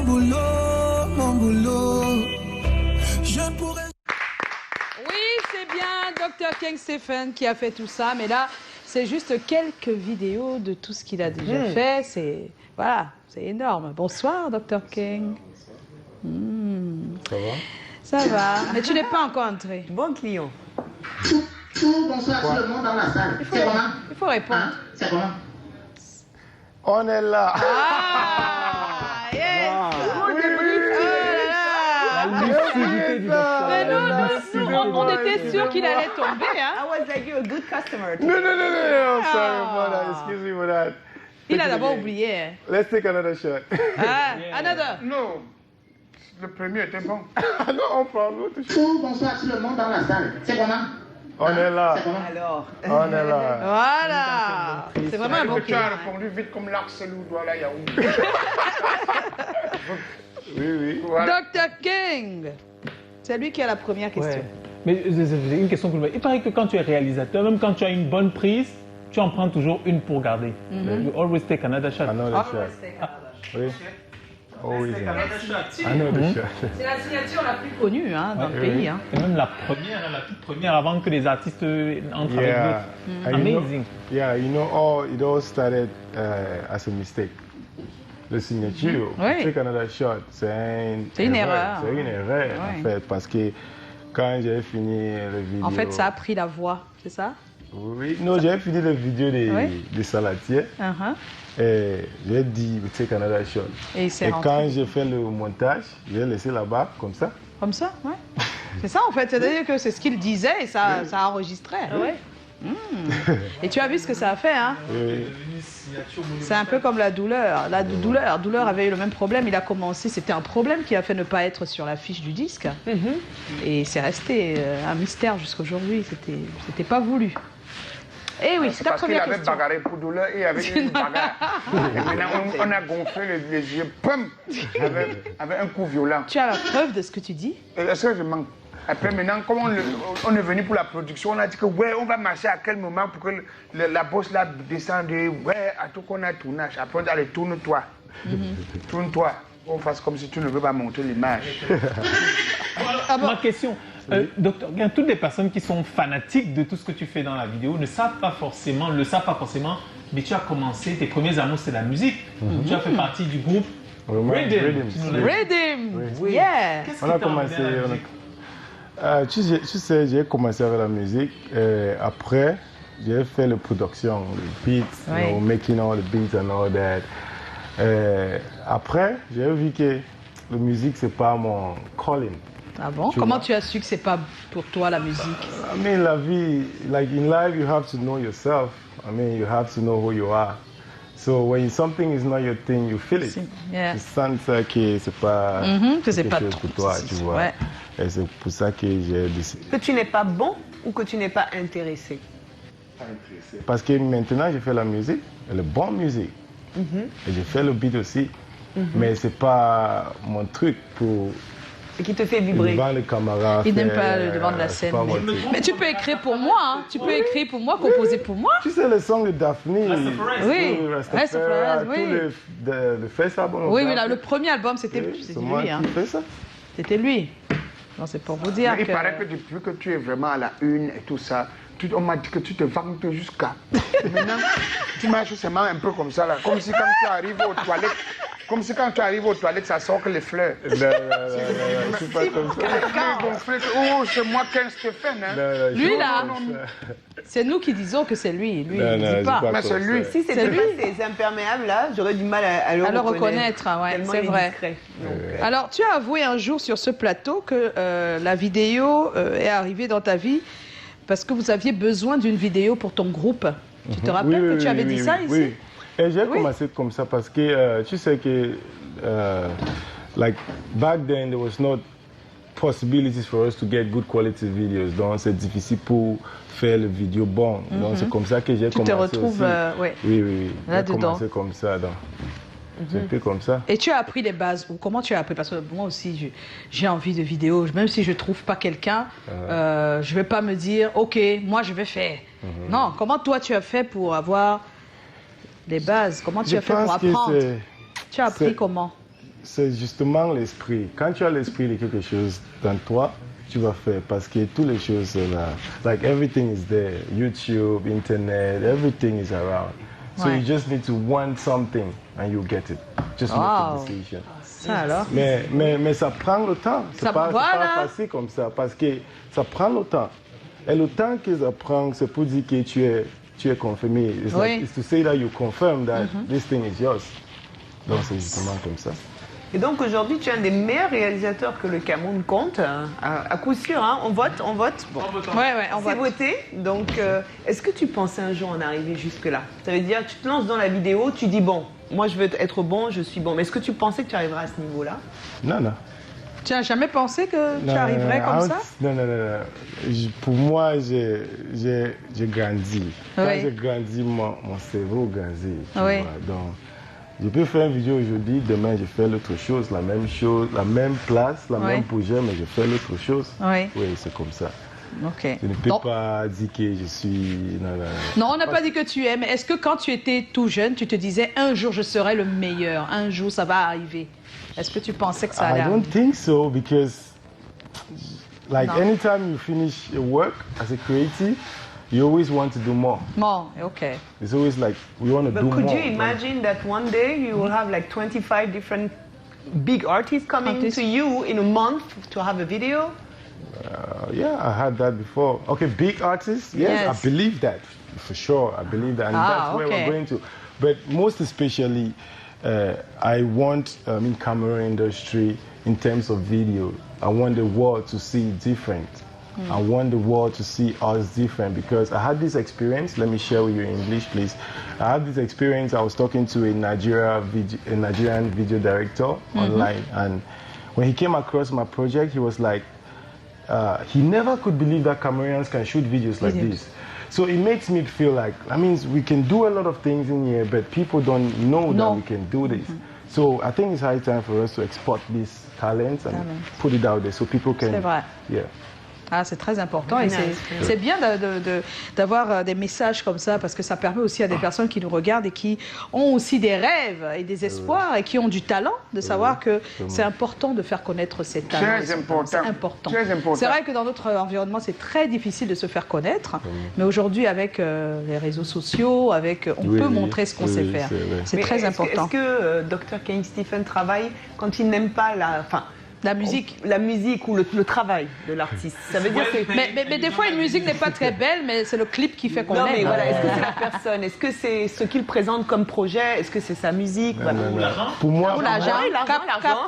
mon boulot. Je ne pourrais... Oui, c'est bien Dr. King Stephen qui a fait tout ça, mais là, c'est juste quelques vidéos de tout ce qu'il a déjà fait. C'est voilà, c'est énorme. Bonsoir, Dr. King. Ça va? Ça va, mais tu n'es pas encore entré. Bon client. Bonsoir tout le monde dans la salle. C'est comment? Il faut répondre. Hein? C'est comment? On est là! Ah, yes! Wow. Oh là là! Lucidité du docteur. Mais non, on était sûr qu'il allait tomber, hein? I was like, you're a good customer. No, sorry for that. Excuse me for that. Il a d'abord oublié. Hein. Let's take another shot. Ah, another. Non, le premier était bon. Non, on prend l'autre shot. Bonsoir tout le monde dans la salle. C'est comment? On est là. C'est comment? Alors, On est là. Voilà. C'est vraiment un bon Tu as client. répondu vite comme l'Arcel ou Douala Yaoundé. Oui. Voilà. Dr. King, c'est lui qui a la première question. Ouais. Mais c'est une question que je me... Il paraît que quand tu es réalisateur, même quand tu as une bonne prise, tu en prends toujours une pour garder. You always take another shot. Another shot. Oui. Always another shot. C'est la signature la plus connue hein, dans le pays. Hein. Et même la première, la toute première, avant que les artistes entrent avec Yeah. d'autres. And Amazing. You know, it all started as a mistake. Le signature, Oui. take another shot, c'est une erreur. C'est une erreur, Oui. en fait, parce que quand j'ai fini le vidéo... En fait, ça a pris la voix, c'est ça? Oui, non, j'ai fini le vidéo de Salatier et j'ai dit take another shot. Et il s'est Et rentré. quand j'ai fait le montage, j'ai laissé là-bas comme ça. Comme ça, ouais. C'est ça en fait, c'est-à-dire que c'est ce qu'il disait et ça enregistrait. ouais. Et tu as vu ce que ça a fait, hein? Oui. C'est un peu comme la douleur. La douleur. Douleur avait eu le même problème. Il a commencé, c'était un problème qui a fait ne pas être sur l'affiche du disque. Et c'est resté un mystère jusqu'aujourd'hui. C'était pas voulu. Eh oui, c'est ta Parce qu'il première avait question. bagarré pour douleur et avec une bagarre. Et maintenant, on a gonflé les yeux, pum, avec un coup violent. Tu as la preuve de ce que tu dis? Est-ce que je manque? Après, maintenant, comme on est venu pour la production, on a dit que, ouais, on va marcher à quel moment pour que la bosse là descende. Ouais, à tout qu'on a tournage. Après, on dit, allez, tourne-toi. Tourne-toi. On fasse comme si tu ne veux pas monter l'image. Ma question, docteur Gain, toutes les personnes qui sont fanatiques de tout ce que tu fais dans la vidéo ne savent pas forcément, mais tu as commencé, tes premiers amours, c'est la musique. Tu as fait partie du groupe Rhythm. Rhythm. Yeah. Qu'est-ce On a qui t'a commencé... emmené à la musique? Tu sais, j'ai commencé avec la musique. Après, j'ai fait la production, les beats, Oui. you know, making all the beats and all that. Après, j'ai vu que la musique, c'est pas mon calling. Ah bon? Comment tu as su que c'est pas pour toi la musique? I mean, la vie, like in life, you have to know yourself. I mean, you have to know who you are. So when something is not your thing, you feel it. Yeah. Tu sens ça que c'est pas que c'est quelque pas chose trop, pour toi, c'est- tu vois. ouais. Et c'est pour ça que j'ai décidé. Que tu n'es pas bon ou que tu n'es pas intéressé? Parce que maintenant, je fais la musique, la bonne musique. Et je fais le beat aussi. Mais c'est pas mon truc pour Ce qui te fait vibrer. devant les camarades. Il n'aime faire, pas le devant de la c'est scène. pas mon truc. Mais tu peux écrire pour moi, hein. Tu peux écrire pour moi, composer pour moi. Tu sais le son de Daphne, Oui, Rastafari, Rastafari, oui. tout le first album. Oui, mais là, le premier album, c'était c'est moi lui. Hein. qui fais ça. C'était lui. Non, c'est pour vous dire Il que... paraît que depuis que tu es vraiment à la une et tout ça, on m'a dit que tu te vantes jusqu'à... Maintenant, tu marches seulement un peu comme ça, là, comme si quand tu arrives aux toilettes, ça sort que les fleurs. Non, je suis pas comme ça. Oh, c'est moi qu'un Stéphane. Hein. Non, Lui, je- là, c'est nous qui disons que c'est lui. Lui, Non, il non, ne je dit pas. crois Mais c'est lui. Si c'était pas ces imperméables là, j'aurais du mal à le À le reconnaître. reconnaître, ouais, Tellement c'est il est vrai. discret. Donc, Alors, tu as avoué un jour sur ce plateau que la vidéo est arrivée dans ta vie parce que vous aviez besoin d'une vidéo pour ton groupe. Tu te rappelles que tu avais dit ça ici? Oui. Et j'ai Oui. commencé comme ça parce que tu sais que, like, back then, there was not possibilities for us to get good quality videos. Donc, c'est difficile pour faire le vidéo bon. Donc, c'est comme ça que j'ai Tu commencé te retrouves, aussi. ouais. Oui. J'ai Là-dedans. commencé comme ça. Donc, c'est un peu comme ça. Et tu as appris les bases, ou comment tu as appris? Parce que moi aussi, j'ai envie de vidéos. Même si je ne trouve pas quelqu'un, je ne vais pas me dire, OK, moi je vais faire. Non, comment toi tu as fait pour avoir les bases? Comment tu Je as fait pour pense que apprendre? c'est- Tu as appris c'est- comment? c'est justement l'esprit. Quand tu as l'esprit de quelque chose dans toi, tu vas faire parce que toutes les choses sont là. Like everything is there. YouTube, Internet, everything is around. So Ouais. you just need to want something and you get it. Just make a decision. Ça alors. Mais ça prend le temps. C'est Ça- pas, c'est voilà. pas facile comme ça parce que ça prend le temps. Et le temps que ça prend, c'est pour dire que tu es confirmé. It's, Oui. like, it's to say that you confirm that this thing is yours. Donc c'est justement comme ça. Et donc aujourd'hui, tu es un des meilleurs réalisateurs que le Cameroun compte. À coup sûr, hein. On vote. Bon. Ouais, on C'est va. voté. Donc, est-ce que tu pensais un jour en arriver jusque-là? Ça veut dire, tu te lances dans la vidéo, tu dis bon, moi je veux être bon, je suis bon. Mais est-ce que tu pensais que tu arriverais à ce niveau-là? Non, non. Tu n'as jamais pensé que tu Non, arriverais non, comme non, ça? Non. Pour moi, j'ai grandi. Quand Oui. j'ai grandi, mon cerveau grandit. tu Oui. vois. Donc, je peux faire une vidéo aujourd'hui, demain je fais l'autre chose, la même place, la Oui. même projet, mais je fais l'autre chose. Oui. Oui, c'est comme ça. Ok. Je ne peux Non. pas dire que je suis... Non. Non, on n'a pas dit que tu es, mais est-ce que quand tu étais tout jeune, tu te disais un jour je serai le meilleur, un jour ça va arriver? Est-ce que tu pensais que ça allait I don't arriver? think so because like No. anytime you finish your work as a creative, you always want to do more. Bon, ok. It's always like we want to But do could more. you imagine that one day you will have like 25 different big artists coming Artists. to you in a month to have a video? Yeah, I had that before. Okay, big artists. Yes, Yes. I believe that for sure. I believe that, and that's where okay. we're going to. But most especially, I want in Cameroon industry in terms of video. I want the world to see different. I want the world to see us different because I had this experience. Let me share with you in English, please. I had this experience. I was talking to a Nigerian video director online, and when he came across my project, he was like, he never could believe that Cameroonians can shoot videos like this. So it makes me feel like, that means we can do a lot of things in here, but people don't know No. that we can do this. So I think it's high time for us to export these talents and put it out there so people can. C'est vrai. Yeah. Ah, c'est très important et c'est bien d'avoir des messages comme ça parce que ça permet aussi à des personnes qui nous regardent et qui ont aussi des rêves et des espoirs et qui ont du talent de savoir que c'est important de faire connaître ces talents. Très et ces important. talents. C'est important. Très important. C'est vrai que dans notre environnement, c'est très difficile de se faire connaître, mais aujourd'hui, avec les réseaux sociaux, on Oui, peut oui, montrer ce qu'on oui, sait oui, faire. c'est vrai. C'est Mais très important. Est-ce que Dr. King Stephen travaille quand il n'aime pas La musique. la musique ou le travail de l'artiste? Ça veut dire que... Mais des fois, une musique n'est pas très belle, mais c'est le clip qui fait qu'on Non, aime. mais voilà, est-ce que c'est la personne? Est-ce que c'est ce qu'il présente comme projet? Est-ce que c'est sa musique? Voilà. Pour moi, Ou l'argent. Oui, l'argent, Cap, l'argent.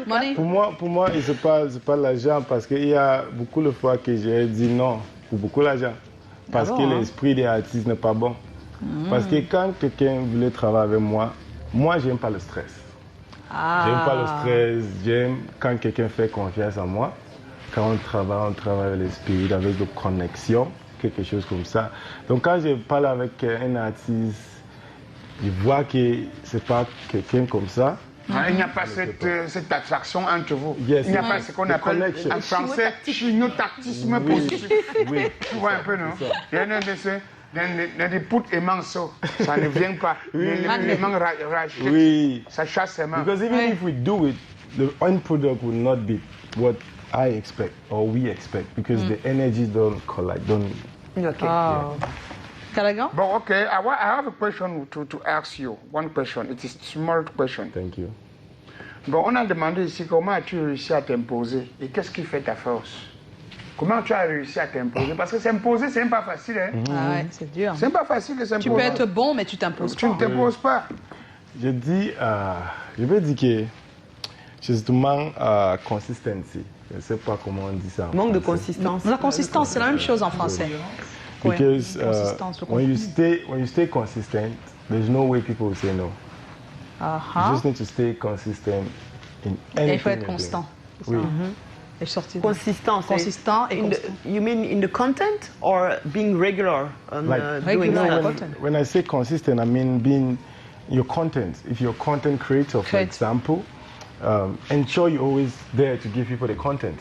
Money. pour moi, c'est pas l'argent parce qu'il y a beaucoup de fois que j'ai dit non pour beaucoup d'argent parce que l'esprit des artistes n'est pas bon. Parce que quand quelqu'un voulait travailler avec moi j'aime pas le stress. J'aime pas le stress, j'aime quand quelqu'un fait confiance en moi. Quand on travaille avec l'esprit, avec des connexions, quelque chose comme ça. Donc quand je parle avec un artiste, je vois que c'est pas quelqu'un comme ça. Il n'y a pas cette attraction entre vous. Yes. Il n'y a pas ce qu'on The appelle connection. en français chino-tactisme Oui, positif. oui. Tu vois un peu, non? C'est ça. Il y en a des poutres aimants, ça ne vient pas. Les aimants rachetent. Oui. Ça chasse ses mains. Because even if we do it, the end product will not be what I expect or we expect because the energies don't collide. Ok. Callaghan? Bon, okay, I have a question to ask you. One question. It is a small question. Thank you. Bon, on a demandé ici comment as-tu réussi à t'imposer et qu'est-ce qui fait ta force? Comment tu as réussi à t'imposer? Parce que s'imposer, c'est même pas facile. Hein? Ah ouais, c'est dur. C'est même pas facile de s'imposer. Tu peux être bon, mais tu t'imposes Tu ne pas. t'imposes pas. Je veux dire que c'est justement consistency. Je ne sais pas comment on dit ça. en Manque de français. consistance. La consistance, c'est la même chose en français. Ouais, Because consistance, le when you stay consistent, there's no way people will say no. You just need to stay consistent in anything. Et il faut être you're doing. constant. Oui. Et sortir. Consistant. Consistant et constant. You mean in the content or being regular on Like, doing regular stuff? content. When I say consistent, I mean being your content. If you're a content creator, for Create. example, ensure you're always there to give people the content.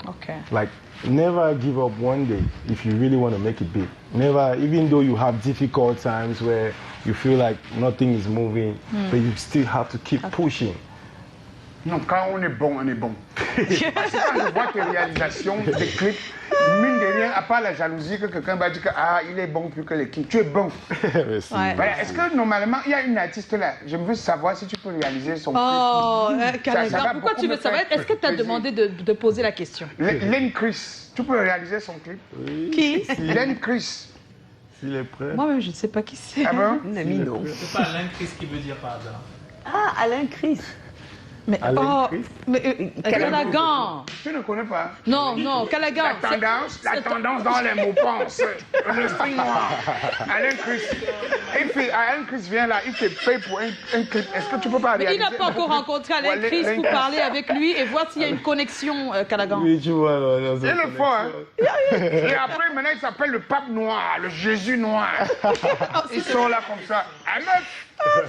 Ok. Like, never give up one day if you really want to make it big. Never, even though you have difficult times where you feel like nothing is moving, but you still have to keep pushing. Non, quand on est bon, on est bon. Parce que quand je vois tes réalisations, tes clips, mine de rien, à part la jalousie que quelqu'un va dire que ah, il est bon plus que les clips, tu es bon. Merci. Ouais. Voilà. Est-ce que normalement, il y a une artiste là, je veux savoir si tu peux réaliser son Oh, clip. Ça Calagan, va pourquoi beaucoup tu veux me savoir? faire Est-ce que tu as plaisir. demandé de poser la question? Len Chris, tu peux réaliser son clip? Qui? Len Chris. S'il est prêt. Moi-même, je ne sais pas qui c'est. Ah bon? Une amie, non. C'est pas Alain Chris qui veut dire par hasard. Ah, Alain Chris. Mais, Alain Christ. mais Calagan. Tu ne connais pas? Non, non, Calagan. La tendance dans les mots pense. Le style noir. Alain Chris. Alain Chris vient là, il te paye pour un clip. Est-ce que tu peux pas Mais réaliser? il n'a pas encore rencontré Alain Chris pour parler avec lui et voir s'il y a une connexion, Calagan. Oui, tu vois, là, Il le faut, hein? Et après, maintenant, il s'appelle le pape noir, le Jésus noir. Ils sont là comme ça. Un meuf,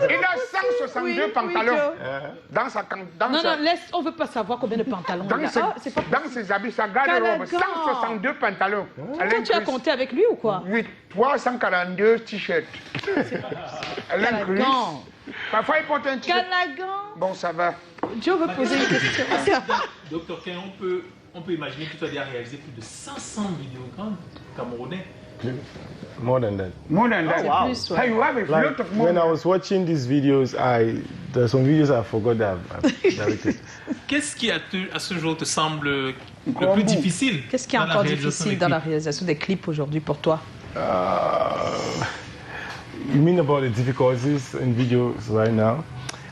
il a 162 Oui, pantalons. oui, Dans sa... Dans Non, sa- non, laisse, on ne veut pas savoir combien de pantalons il dans a. ses, Ah, c'est pas dans ses habits, sa garde-robe, Calagan. 162 pantalons. Alain Toi, tu as Chris, compté avec lui ou quoi? 342 t-shirts. Alain Chris. Calagan. Parfois, il porte un t-shirt. Calagan. Bon, ça va. Joe veut poser une question. Docteur Ken, on peut imaginer que tu as déjà réalisé plus de 500 vidéogrammes camerounais. More than that. More than that. wow. Plus, ouais. Hey, you have a Like, lot of more. when I was watching these videos, there's some videos I forgot that I've directed. Qu'est-ce qui à ce jour te semble le Combo. plus difficile? Qu'est-ce qui est dans la encore réalisation difficile des dans la clips? réalisation des clips aujourd'hui pour toi? You mean about the difficulties in videos right now?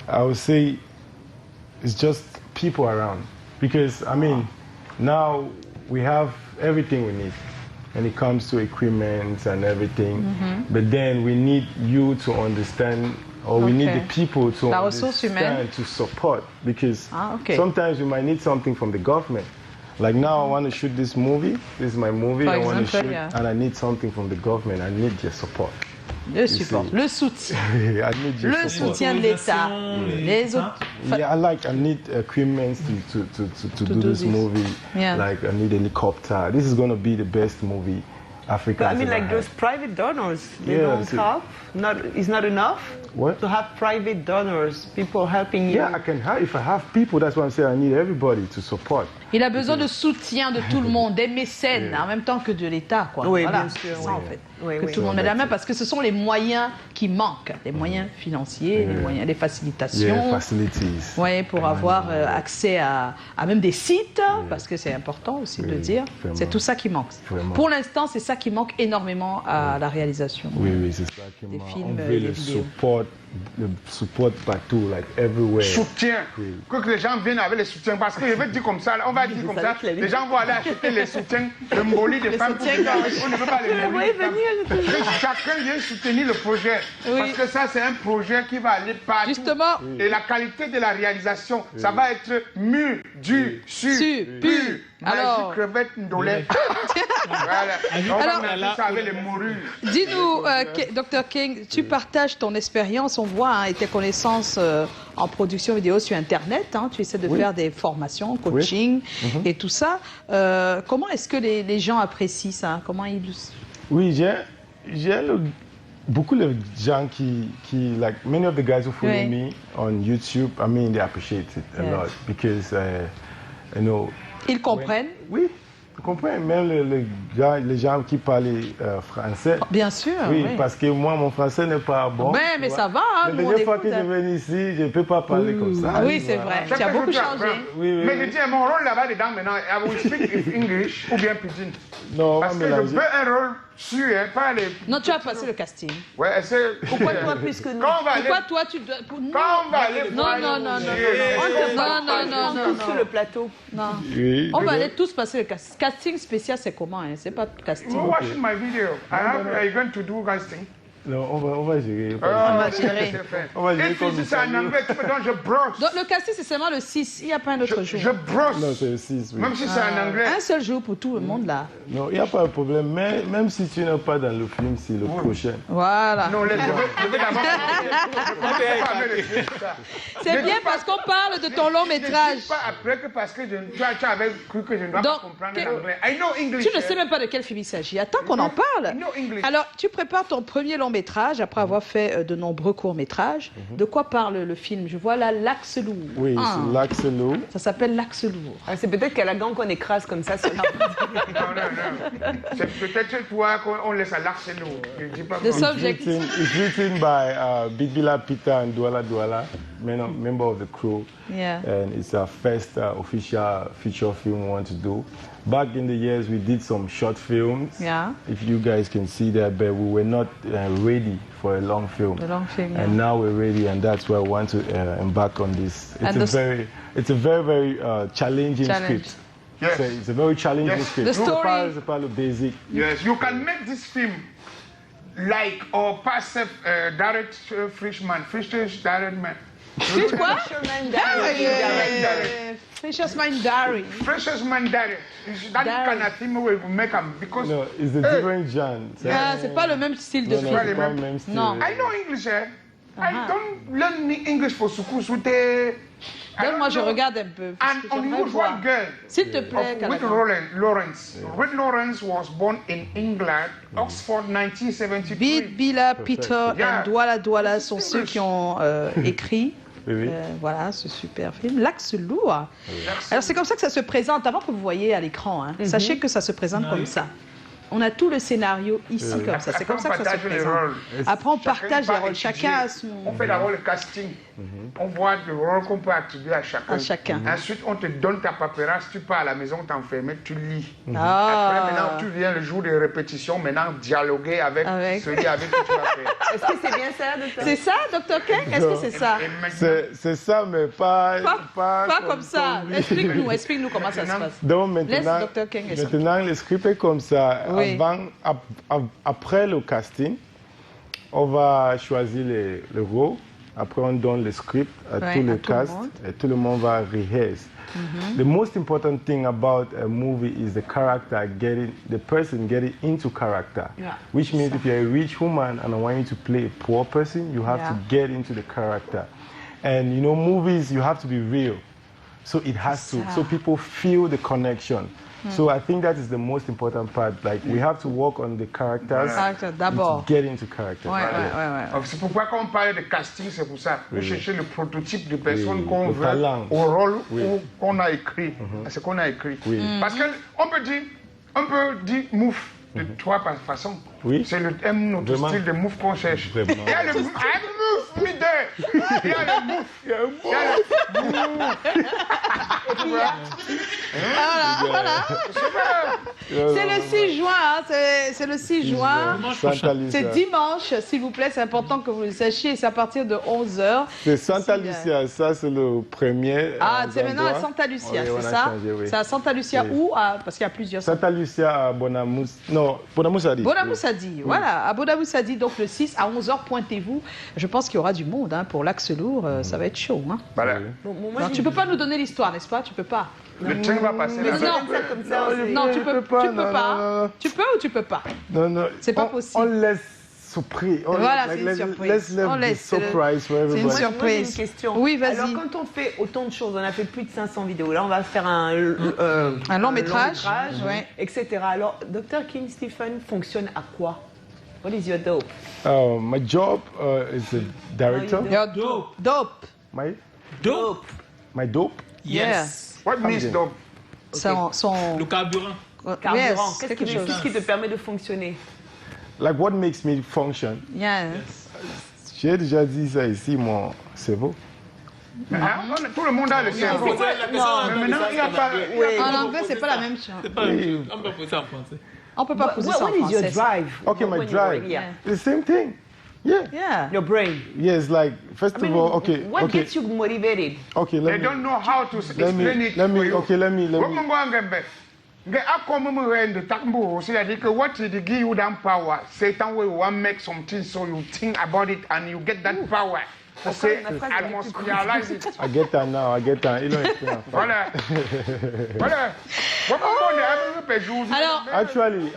I would say it's just people around. Because, I mean, now we have everything we need when it comes to equipment and everything. But then we need you to understand, or we need Okay. the people to La ressource humaine. understand, to support. Because Okay. sometimes you might need something from the government. Like now, I want to shoot this movie. This is my movie. For I want to example, shoot, yeah. and I need something from the government. I need your support. Le support, see. le soutien. I need your Le support. soutien de l'État. Les ça. autres. Yeah, I need equipment to do do this this. movie. Yeah. Like I need a helicopter. This is gonna be the best movie Africa But I has mean, ever like had. those private donors, they Yeah, don't see. have. It's not enough What? to have private donors, people helping you. Yeah, I can have. If I have people, that's why I'm saying I need everybody to support. Il a besoin de soutien de tout le monde, des mécènes, en même temps que de l'État, quoi. Oui, Voilà, bien sûr, c'est ça, oui. en fait. Oui, Que oui. tout le monde met la main, parce que ce sont les moyens qui manquent, les moyens financiers, les moyens, les facilitations. Yeah, facilities. Ouais, pour avoir accès à même des sites, parce que c'est important aussi de le Oui, dire. vraiment. C'est tout ça qui manque. Vraiment. Pour l'instant, c'est ça qui manque énormément à la réalisation. Oui, oui, c'est ça qui Des m'a. films, On veut des le vidéos. support partout, like everywhere. Soutien. Oui. Que les gens viennent avec les soutiens. Parce que je vais dire comme ça, là, on va dire comme ça, les gens vont aller acheter les soutiens, le mboli des femmes. Pour on ne veut pas les mboli des femmes. Que chacun vient soutenir le projet. Oui. Parce que ça, c'est un projet qui va aller partout. Justement. Et la qualité de la réalisation, ça va être mûr, dur, Su, pur. pu. Alors- Magie, crevette, ndolé. Voilà. On Alors- va mettre ça avec les morues. Dis-nous, Dr King, tu partages ton expérience, on voit, hein, et tes connaissances en production vidéo sur Internet. Hein, tu essaies de faire des formations, coaching et tout ça. Comment est-ce que les gens apprécient ça? Comment ils... Oui, beaucoup de gens qui, like many of the guys who follow Oui. me on YouTube, I mean, they appreciate it a Yeah. lot because, you know, Ils comprennent? oui, tu comprends, même les gens qui parlent français. Bien sûr. Oui, parce que moi, mon français n'est pas bon. Ben, tu mais vois. ça va, hein, La nous, on dernière fois que écoute, je hein. viens ici, je ne peux pas parler comme ça. Ah oui, c'est Voilà. vrai. Tu as beaucoup changé. Oui, oui, Mais oui. je dis, mon rôle là-bas dedans maintenant, I will speak English ou bien pidgin. Non, on va Parce que je mélanger. veux un rôle sûr, hein, pas les. Non, tu as passé le casting. Ouais, c'est. Pourquoi toi plus que nous? Quand on va aller. Pourquoi toi, tu dois... pour nous- Quand on va aller. Non, voir non, non, non, les- non, Tous sur le plateau. non. Oui, On va d'accord. aller tous passer le casting. Casting spécial, c'est comment, hein? C'est pas casting. You watching my video. Are you going to do casting? Non, on va gérer. On va gérer. On va gérer Et comme puis si c'est en ça. anglais, tu peux donc je brosse. Donc, le casting, c'est seulement le 6. Il n'y a pas un autre jour. Je brosse. Non, c'est le 6, oui. Même si c'est en anglais. Un seul jour pour tout le monde, là. Non, il n'y a pas de problème. Mais même si tu n'es pas dans le film, c'est le prochain. Voilà. Non, je vais d'abord. C'est bien parce qu'on parle de ton long Je ne métrage. dis pas après que parce que tu avais cru que je ne dois Donc, pas comprendre que- l'anglais. I know English. Tu ne sais même pas de quel film il s'agit. Attends qu'on en parle. I know English. Alors, tu prépares ton premier long métrage. métrage, après avoir fait de nombreux courts-métrages. De quoi parle le film? Je vois là l'Axe lourd. Oui, c'est l'Axe lourd. Ça s'appelle l'Axe lourd. Ah, c'est peut-être qu'à la gang qu'on écrase comme ça. Non, non. C'est peut-être toi qu'on laisse à l'arsenal. Je dis pas The comment. subject. It's written by Big Bila Peter and Douala Douala, member of the crew. Yeah. And it's our first official feature film we want to do. Back in the years, we did some short films. Yeah. If you guys can see that, but we were not ready for a long film. The long film, yeah. And now we're ready, and that's why we want to embark on this. And It's a very challenging Challenge. script. Yes. It's a very challenging Yes. script. The story- C'est pas le basic. Yes, you can make this film like or passive direct Freshman, Frisch's direct man. Fish quoi? Direct. Fisher's Mind Diary. Fresh's man direct. That Direct. kind of film we will make them because No, it's a different genre. Ah, c'est pas le même style de Non, non, film. c'est pas le même style. Non. I know English. I don't learn English for school. So Donne-moi, je regarde un peu. parce An que j'aimerais unusual voir. girl. S'il te plaît, Of Caladan. Lawrence. Whit Lawrence was born in England, Oxford, 1973. Bid, Bila, Peter Yeah. et Douala Douala sont ceux qui ont écrit Oui, oui. voilà, ce super film. L'Axe lourd. Alors c'est comme ça que ça se présente, avant que vous voyez à l'écran. Hein. Sachez que ça se présente comme ça. On a tout le scénario ici comme ça. C'est comme ça que ça se Après, on partage les présente. rôles. Après, on Chacun partage les part rôles. étudier. Chacun a son... On fait d'abord le casting. On voit le rôle qu'on peut attribuer à chacun. À chacun. Ensuite, on te donne ta paperasse. Tu pars à la maison t'enfermer, tu lis. Ah. Après, maintenant, tu viens le jour des répétitions, maintenant dialoguer avec celui avec qui tu vas faire. Est-ce que c'est bien ça, docteur? C'est ça, Dr. King? Est-ce que c'est ça? Et maintenant, C'est ça, mais pas Pas comme ça. Explique-nous comment ça se passe. Donc Laisse maintenant, Dr. King expliquer. maintenant le script est comme ça. Oui. Après le casting, on va choisir le rôle. Après, on donne le script à Ouais, tout à le tout le cast monde. et tout le monde va rehearse. The most important thing about a movie is the person getting into character. Yeah. Which means if you're a rich woman and I want you to play a poor person, you have Yeah. to get into the character. And you know, movies, you have to be real. So it has to, so people feel the connection. So I think that is the most important part. Like we have to work on the characters Character, and d'abord. to get into character. Ouais, ouais. donc, c'est pourquoi quand on parle de casting, c'est pour ça. Pour chercher le prototype de personne Oui, qu'on le veut talent. au rôle qu'on a écrit. Ce qu'on a écrit. Oui. Parce qu'on peut dire mouf de trois façons. Oui. C'est le thème, notre Vraiment. style de mouf qu'on cherche. Vraiment. Il y a le mouf, il y a le mouf, il y a le mouf. Voilà. C'est le 6 juin, hein, c'est le 6 juin. Santa Lucia. C'est dimanche, s'il vous plaît, c'est important que vous le sachiez, c'est à partir de 11h. C'est Santa Lucia, ça c'est le premier. Ah, c'est maintenant à Santa Lucia, Oui, on c'est a ça? changé, oui. C'est à Santa Lucia Oui. où? Parce qu'il y a plusieurs. Santa Lucia à Bonamous. Non, Bonamoussadi. Bonamoussadi, voilà, à Bonamoussadi, donc le 6 à 11h, pointez-vous. Je pense qu'il y aura du monde hein, pour l'Axe lourd, ça va être chaud. Hein. Voilà. Bon, moi, Alors, tu peux pas nous donner l'histoire, n'est-ce pas? Tu peux pas. Le train va passer Mais là. c'est comme ça, c'est- Non, tu peux pas. non. Tu peux ou tu peux pas? Non, non. C'est pas on- possible. On laisse surprise. Voilà, c'est une surprise. Let's leave On the laisse, surprise for c'est une everybody. surprise. Moi, j'ai une question. Oui, vas-y. Alors, quand on fait autant de choses, on a fait plus de 500 vidéos. Là, on va faire un long métrage, ouais. etc. Alors, Dr. King Stephen fonctionne à quoi? What is your dope? My job is a director. No, you You're dope. My Dope. dope. Yes. What means donc? Son Le carburant. Carburant. Yes, Qu'est-ce quelque qui, chose. qu'est-ce qui te permet de fonctionner? Like what makes me function. Yes. J'ai déjà dit ça ici, mon cerveau. Hein? Tout le monde a le cerveau. Mais maintenant, il n'y a pas. En anglais, c'est pas la même chose. On peut poser ça en français. On peut pas poser ça en What is your français. drive? Okay, my when you drive. work? Yeah. The same thing. Yeah. Yeah. Your brain. Yes, like first I mean, of all, okay, what okay, gets you motivated? okay. They Let me. don't know how to Let explain me. it Let for me. you. Okay. Let me. What Mungu angembe? Nge akoma mu rende takmbo, c'est-à-dire que what did give you that power? Satan will want make something so you think about it and you get that power. To say, I must realize it. I get that now. I get that. You know, it's not fun. Voilà. Voilà. What Mungu angembe? Alors, Actually,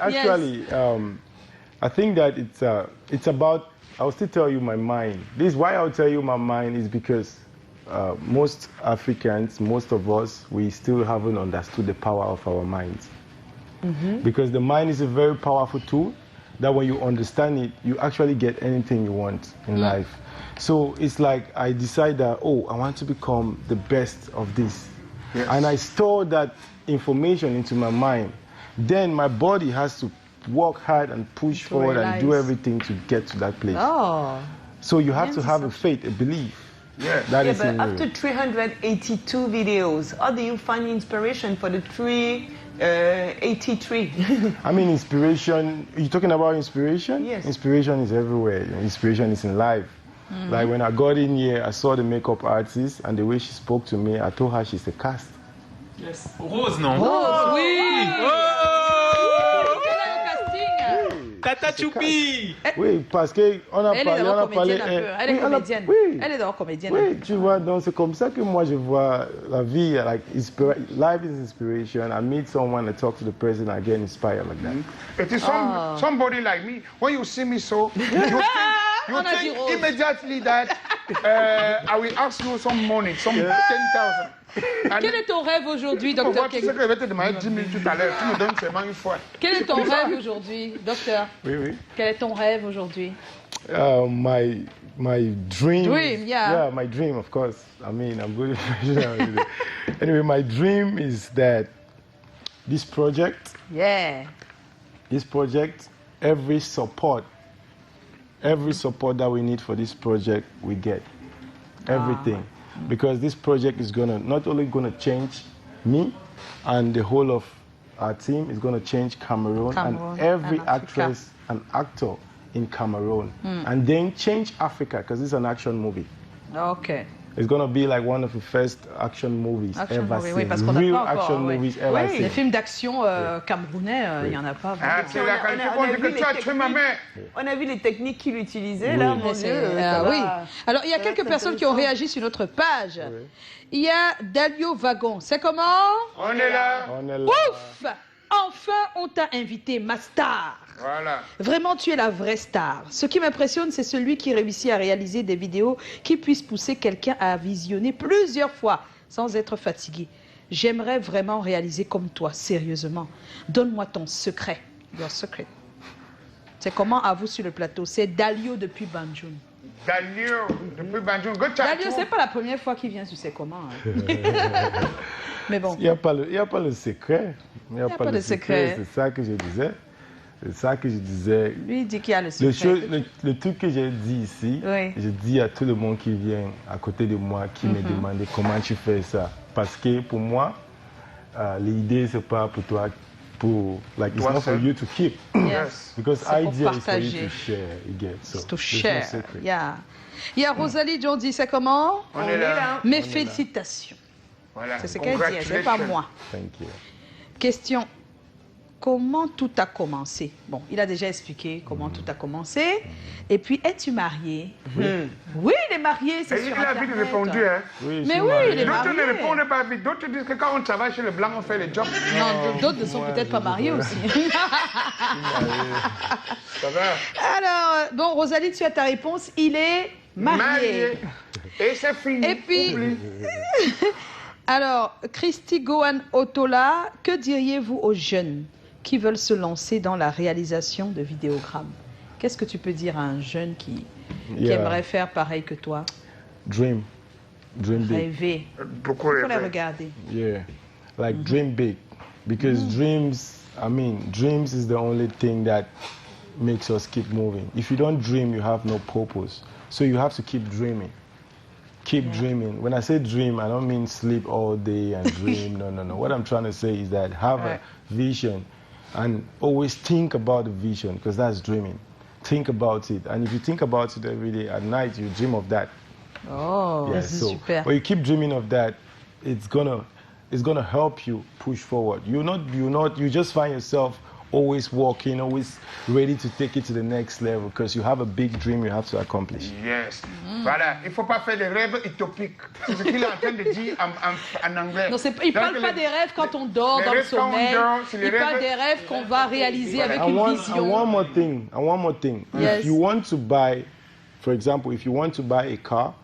I think that it's about. I'll still tell you my mind. This why I'll tell you my mind is because most Africans, most of us, we still haven't understood the power of our minds. Because the mind is a very powerful tool, that when you understand it, you actually get anything you want in life. So it's like I decide that, oh, I want to become the best of this. Yes. And I store that information into my mind. Then my body has to work hard and push forward and do realize. everything to get to that place. Oh. So you have to have a faith, a belief. Yeah. That Yeah, is but in you. after 382 videos, how do you find inspiration for the 383? I mean, inspiration, you're talking about inspiration? Yes. Inspiration is everywhere. Inspiration is in life. Like when I got in here, I saw the makeup artist and the way she spoke to me, I told her she's a cast. Yes. Rose, non? Rose, oui. Tata Choupi. Oui, parce qu'on a Elle est parlé, on d'abord a parlé. comédienne un peu. Elle est oui, on a- comédienne. oui. Elle est d'abord comédienne. Oui, tu vois, donc c'est comme ça que moi je vois la vie, like, life is inspiration. I meet someone, I talk to the person, I get inspired like that. It is somebody like me. When you see me so, you On a dit think Rose. immediately that I will ask you some money, some 10,000. And Quel est ton rêve aujourd'hui, tu docteur vois, tu sais King? que je vais te demander 10 000 tout à l'heure. Tu me donnes seulement une fois. Quel est ton rêve aujourd'hui, docteur? Oui, oui. Quel est ton rêve aujourd'hui? My dream. Dream, yeah. Yeah, my dream, of course. I mean, I'm good. Anyway, my dream is that this project, Yeah. every support that we need for this project, we get. Everything. Because this project is not only gonna change me and the whole of our team, it's gonna change Cameroon Cameroon and every and Africa. actress and actor in Cameroon. And then change Africa, because it's an action movie. Ok. It's gonna be like one of the first action movies Action ever movie, seen. oui, parce qu'on n'a Real pas encore. action Oui. movies ever Les seen. films d'action camerounais, il n'y en a pas. Ah, c'est la qualité qu'on dit que tu as tué ma mère. On a vu les techniques qu'il utilisait, là, mon C'est- Dieu. oui. Alors, il y a quelques personnes qui ont réagi sur notre page. Il y a Dalio Wagon. C'est comment? On est là. On est là. Ouf! Enfin, on t'a invité, ma star. Voilà. Vraiment, tu es la vraie star. Ce qui m'impressionne, c'est celui qui réussit à réaliser des vidéos qui puissent pousser quelqu'un à visionner plusieurs fois sans être fatigué. J'aimerais vraiment réaliser comme toi, sérieusement. Donne-moi ton secret. Your secret. C'est comment à vous sur le plateau? C'est Dalio depuis Banjul. Dalio, depuis Banjul. Go Dalio, c'est pas la première fois qu'il vient sur C'est comment. Hein. Mais bon. Il n'y a pas le secret. Il n'y a pas de le secret. secret. C'est ça que je disais. C'est ça que je disais. Lui, il dit qu'il y a le secret. Le truc que j'ai dit ici, Oui. je dis à tout le monde qui vient à côté de moi, qui me demande comment tu fais ça. Parce que pour moi, l'idée, c'est pas pour toi, like, it's Toi not for seul. you to keep. Yes. Because C'est pour idea is for you partager. to share. You get, so To there's no share. secret. Yeah. Il y a Rosalie Jondi, c'est comment? On est là. Mes félicitations. Voilà. C'est ce qu'elle dit, c'est pas moi. Thank you. Question. Comment tout a commencé? Bon, il a déjà expliqué comment tout a commencé. Et puis, es-tu marié? Oui, il est marié, c'est Et sur il a Internet. vite répondu, hein. Oui, je Mais suis oui, marié. il est D'autres marié. ne répondent pas vite. D'autres disent que quand on travaille chez le blanc, on fait le job. Non, d'autres ne sont peut-être pas mariés aussi. Ça va? Alors, bon, Rosalie, tu as ta réponse. Il est marié. Et c'est fini. Et puis, Oublie. alors, Christy Gohan Otola, que diriez-vous aux jeunes qui veulent se lancer dans la réalisation de vidéogrammes? Qu'est-ce que tu peux dire à un jeune qui Yeah. aimerait faire pareil que toi? Dream big. Rêver. Beaucoup Il faut les rêver. regarder. Yeah, like dream big, because dreams is the only thing that makes us keep moving. If you don't dream, you have no purpose. So you have to keep dreaming. Keep dreaming. When I say dream, I don't mean sleep all day and dream. No. What I'm trying to say is that have Right. a vision and always think about the vision, because that's dreaming. Think about it. And if you think about it every day, at night you dream of that. Oh, Yeah, c'est so super. when you keep dreaming of that, it's gonna help you push forward. You just find yourself always walking, always ready to take it to the next level, because you have a big dream you have to accomplish. Yes. Voilà. Il ne faut pas faire des rêves utopiques. C'est ce qu'il est en train de dire en anglais. Non, il ne parle Donc, pas des rêves quand on dort les dans le rêves quand on sommeil. dort, c'est les Il parle rêves- des rêves qu'on va réaliser avec And une one vision. more thing. Yes. If you want to buy, for example, if you want to buy a car,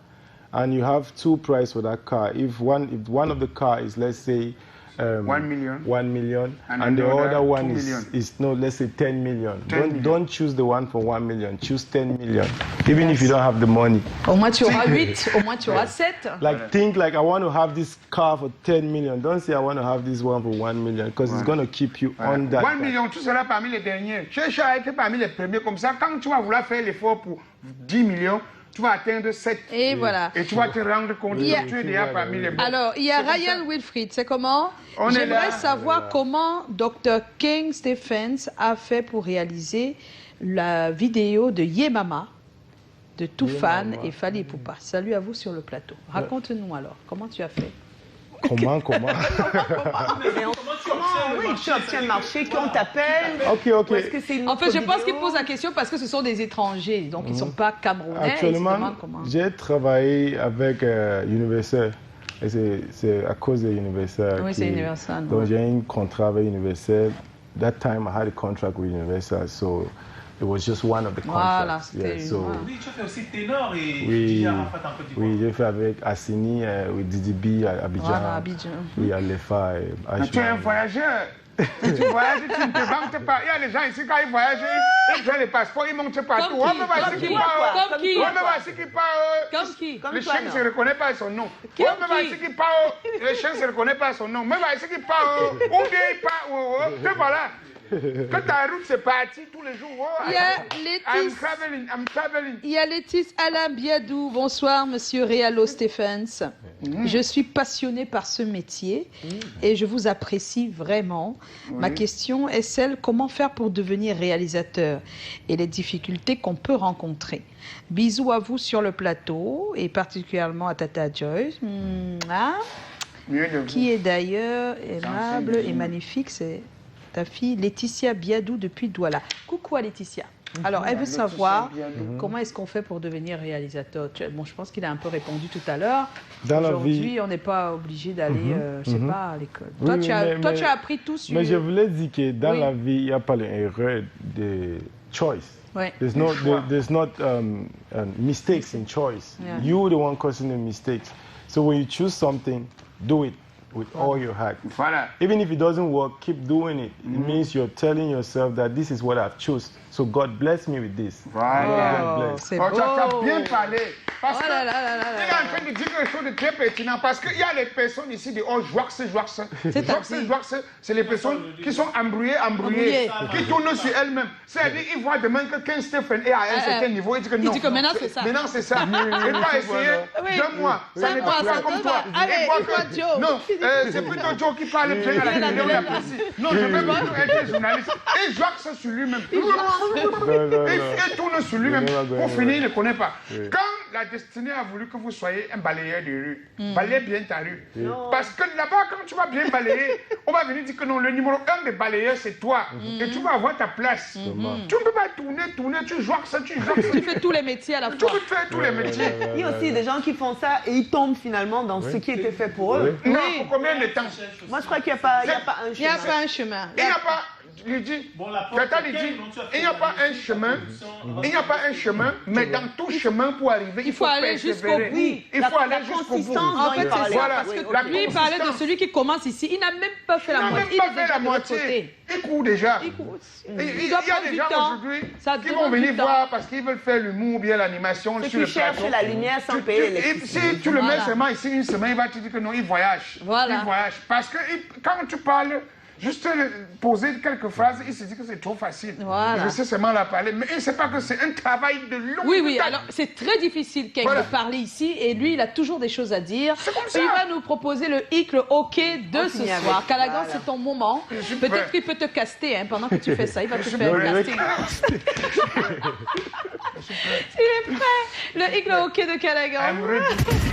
and you have two prices for that car, if one of the car is, let's say, 1 million. 1 million, And and the another other one 2 is, million. no, let's say 10 million. 10 million. Don't choose the one for 1 million. Choose 10 million, even if you don't have the money. Au moins tu auras 8, au moins tu auras 7. Like think like I want to have this car for 10 million. Don't say I want to have this one for 1 million because it's going to keep you on that. 1 million, tu seras parmi les derniers. Cherche à être parmi les premiers. Comme ça, quand tu vas vouloir faire l'effort pour 10 millions, tu vas atteindre 7. Et voilà. Et tu vas te rendre compte Il y a- que tu es déjà parmi les bons. Alors, il y a C'est comme Ryan ça. Wilfried, c'est comment? On est J'aimerais là. savoir comment Dr. King Stephens a fait pour réaliser la vidéo de Yemama, de Toufan et Fali Poupa. Salut à vous sur le plateau. Raconte-nous alors, comment tu as fait? Comment? Mais oui, tu obtiens le marché, qu'on t'appelle. Ok. Ou est-ce que c'est une En fait, autre je pense vidéo? qu'il pose la question parce que ce sont des étrangers, donc ils ne sont pas camerounais. ils se Actuellement, demandent comment. j'ai travaillé avec Universal. Et c'est à cause de Universal. Oui, c'est Universal, Donc ouais. j'ai un contrat avec Universal. That time I had a contract with Universal, so it was just one of the Voilà, contracts. c'était une- voilà. Oui, tu as fait aussi ténor et Oui, DJ Arafat en Côte d'Ivoire. oui, j'ai fait avec Assini, with Didi B à Abidjan. Voilà, Abidjan. Oui, à Lefa et à Mais tu es un voyageur. Si tu voyages, tu ne te vantes pas. Il y a des gens ici, quand ils voyagent, ils prennent les passeports, ils montent partout. Comme Oh, qui? mais voici Comme qui qui? part. Comme qui? Oh, mais voici qui part. Comme qui? Comme Le toi, chien ne non? se reconnaît pas son nom. Oh, Comme mais voici qui part. Le chien ne se reconnaît pas son nom. Mais voici qui part. Ou bien il part. Que voilà. Que ta route c'est parti tous les jours. Oh, Il y a I'm Laetice. traveling. Il y a Laetice Alain Biadou. Bonsoir, monsieur Réalo Stephens. Je suis passionnée par ce métier et je vous apprécie vraiment. Ma question est celle, comment faire pour devenir réalisateur et les difficultés qu'on peut rencontrer. Bisous à vous sur le plateau et particulièrement à Tata Joyce, Mieux de vous. qui est d'ailleurs aimable et magnifique. C'est ta fille Laetitia Biadou depuis Douala. Coucou à Laetitia. Alors, elle veut savoir comment est-ce qu'on fait pour devenir réalisateur. Bon, je pense qu'il a un peu répondu tout à l'heure. Dans la Aujourd'hui, vie. on n'est pas obligé d'aller, je sais pas, à l'école. Oui, Toi, oui, toi, mais- tu as appris tout sur... Mais je voulais dire que dans Oui. la vie, il n'y a pas l'erreur de choice. Ouais. There's not mistakes in choice. Yeah. You're the one causing the mistakes. So when you choose something, do it with all your heart. Voilà. Even if it doesn't work, keep doing it. It means you're telling yourself that this is what I've chosen. So God bless me with this. Voilà. God Oh, bless. c'est Oh, tu as beau. bien parlé. Parce Oh que là là là là là il est en train de dire quelque chose de très pertinent. Parce qu'il y a des personnes ici de oh, joix, c'est les personnes qui sont embrouillées, Embrouillées. qui tournent sur elles-mêmes. C'est-à-dire, ils voient demain que quand Stephen est à un certain niveau, il dit que non. dit que maintenant, c'est ça. Maintenant, c'est ça. Et pas essayer Oui. 2 mois. Ça Deux n'est mois, pas ça comme te toi. va. Allez, Et voir il voit que- Joe. Non, c'est plutôt Joe qui parle bien à la télé, on l'apprécie. Non, je veux pas être journaliste. Et Joie sur lui-même. Il tourne sur lui-même. Pour finir, il ne connaît pas. Quand la destinée a voulu que vous soyez un balayeur de rue, balaye bien ta rue. Parce que là-bas, quand tu vas bien balayer, on va venir dire que non, le numéro 1 des balayeurs, c'est toi. Et tu vas avoir ta place. Tu ne peux pas tourner, tu joues ça, tu fais tous les métiers à la Tu fois. peux faire tous les métiers. Il y a aussi des gens qui font ça et ils tombent finalement dans ce qui était fait pour eux. Non, pour combien de temps? Moi, je crois qu'il n'y a pas un Il n'y a chemin. pas un chemin. Il n'y a pas, lui dit, Bon, la porte Tata est lui dit, quelle, donc tu as fait il n'y a la pas un musique, chemin, il n'y a pas un chemin, mais dans tout chemin pour arriver, il faut aller jusqu'au persévérer. bout. Il faut aller jusqu'au bout. consistance En fait, il c'est parlait. ça, Voilà. parce Oui, que la lui, il parlait de consistance. celui qui commence ici. Il n'a même pas fait Il la n'a moitié. même Il pas est fait déjà la de l'autre moitié. côté. Il court déjà. Il court. Il Il y doit a prendre des du gens temps. aujourd'hui Ça qui demande vont venir du temps. voir parce qu'ils veulent faire l'humour ou bien l'animation Ceux sur qui le cherchent plateau. la lumière sans payer Et l'électricité. si tu le mets Voilà. seulement ici une semaine, il va te dire que non, il voyage. Voilà. Il voyage. Parce que quand tu parles, juste poser quelques phrases, il se dit que c'est trop facile. Voilà. Je sais seulement la parler, mais il ne sait pas que c'est un travail de longue Oui, oui, date. alors c'est très difficile, Ken, Voilà. de parler ici, et lui, il a toujours des choses à dire. C'est comme ça. Il va nous proposer le hic, le hockey de On ce finit soir. avec. Callaghan, Voilà. c'est ton moment. suis Peut-être prêt. qu'il peut te caster hein, pendant que tu fais ça. Il va te suis faire prêt. caster. Il est prêt. Le hic, le hockey de Callaghan. I'm ready.